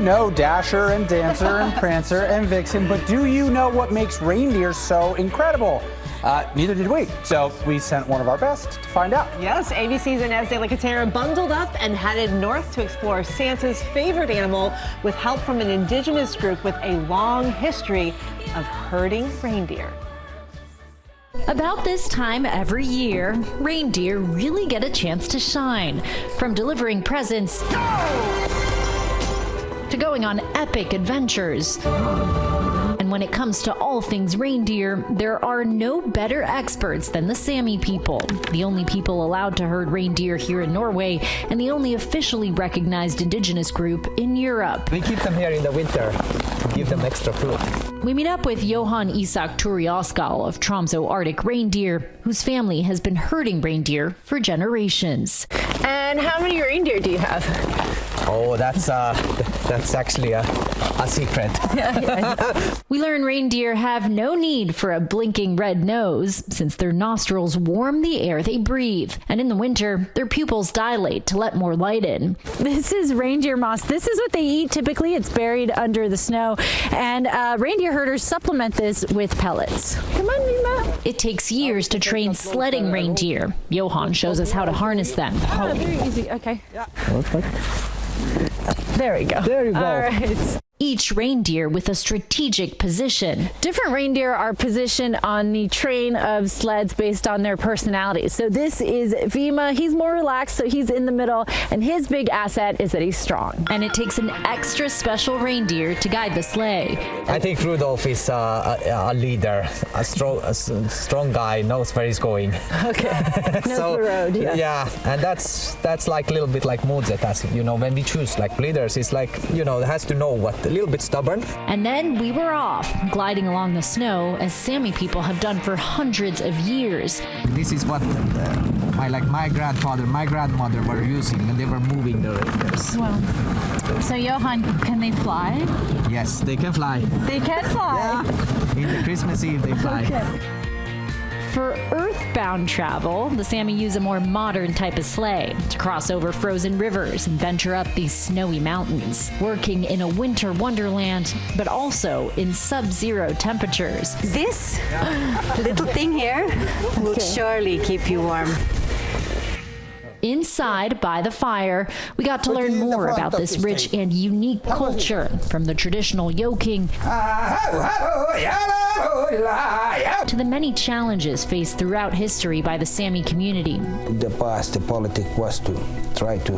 know Dasher and Dancer and Prancer and Vixen, but do you know what makes reindeer so incredible? Neither did we, so we sent one of our best to find out. Yes, ABC's Inez de la Catera bundled up and headed north to explore Santa's favorite animal with help from an indigenous group with a long history of herding reindeer. About this time every year, reindeer really get a chance to shine. From delivering presents to going on epic adventures. And when it comes to all things reindeer, there are no better experts than the Sami people, the only people allowed to herd reindeer here in Norway and the only officially recognized indigenous group in Europe. We keep them here in the winter to give them extra food. We meet up with Johan Isak Turiaskal of Tromsø Arctic Reindeer, whose family has been herding reindeer for generations. And how many reindeer do you have? Oh, that's actually a secret. We learn reindeer have no need for a blinking red nose, since their nostrils warm the air they breathe. And in the winter, their pupils dilate to let more light in. This is reindeer moss. This is what they eat typically. It's buried under the snow. And reindeer herders supplement this with pellets. Come on, Mima. It takes years to train sledding reindeer. Johan shows us how to harness them. Oh, very easy. Okay. Perfect. There we go. There you go. All right. Each reindeer with a strategic position. Different reindeer are positioned on the train of sleds based on their personalities. So this is Vima. He's more relaxed, so he's in the middle, and his big asset is that he's strong. And it takes an extra special reindeer to guide the sleigh. I think Rudolph is a leader, a strong guy, knows where he's going. Okay. Knows the road. Yes. Yeah, and that's like a little bit like Mozart, as you know, when we choose like leaders, it's like, you know, has to know what. A little bit stubborn. And then we were off, gliding along the snow as Sami people have done for hundreds of years. This is what my grandfather, my grandmother were using when they were moving the reindeers. Wow. So Johan, can they fly? Yes, they can fly. They can fly. Yeah. In the Christmas Eve they fly. Okay. For earthbound travel, the Sami use a more modern type of sleigh to cross over frozen rivers and venture up these snowy mountains, working in a winter wonderland, but also in sub-zero temperatures. This little thing here will surely keep you warm. Inside, by the fire, we got to learn more about this rich and unique culture, from the traditional yoking to the many challenges faced throughout history by the Sami community. In the past, the politics was to try to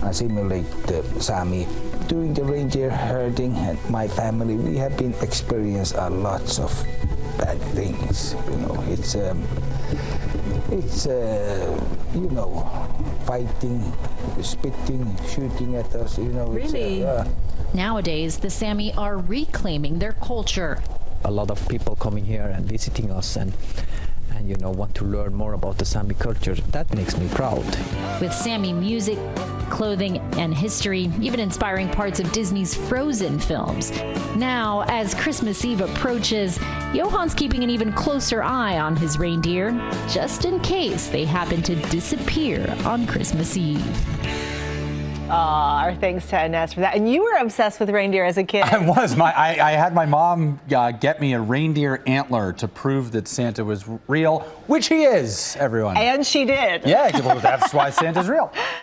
assimilate the Sami. During the reindeer herding and my family, we have been experienced lots of bad things. You know, it's you know, fighting, spitting, shooting at us. You know, really. Nowadays, the Sami are reclaiming their culture. A lot of people coming here and visiting us and you know, want to learn more about the Sami culture. That makes me proud. With Sami music, clothing, and history, even inspiring parts of Disney's Frozen films. Now, as Christmas Eve approaches, Johan's keeping an even closer eye on his reindeer, just in case they happen to disappear on Christmas Eve. Our thanks to Inez for that. And you were obsessed with reindeer as a kid. I was. I had my mom get me a reindeer antler to prove that Santa was real, which he is, everyone. And she did. Yeah, well, that's why Santa's real.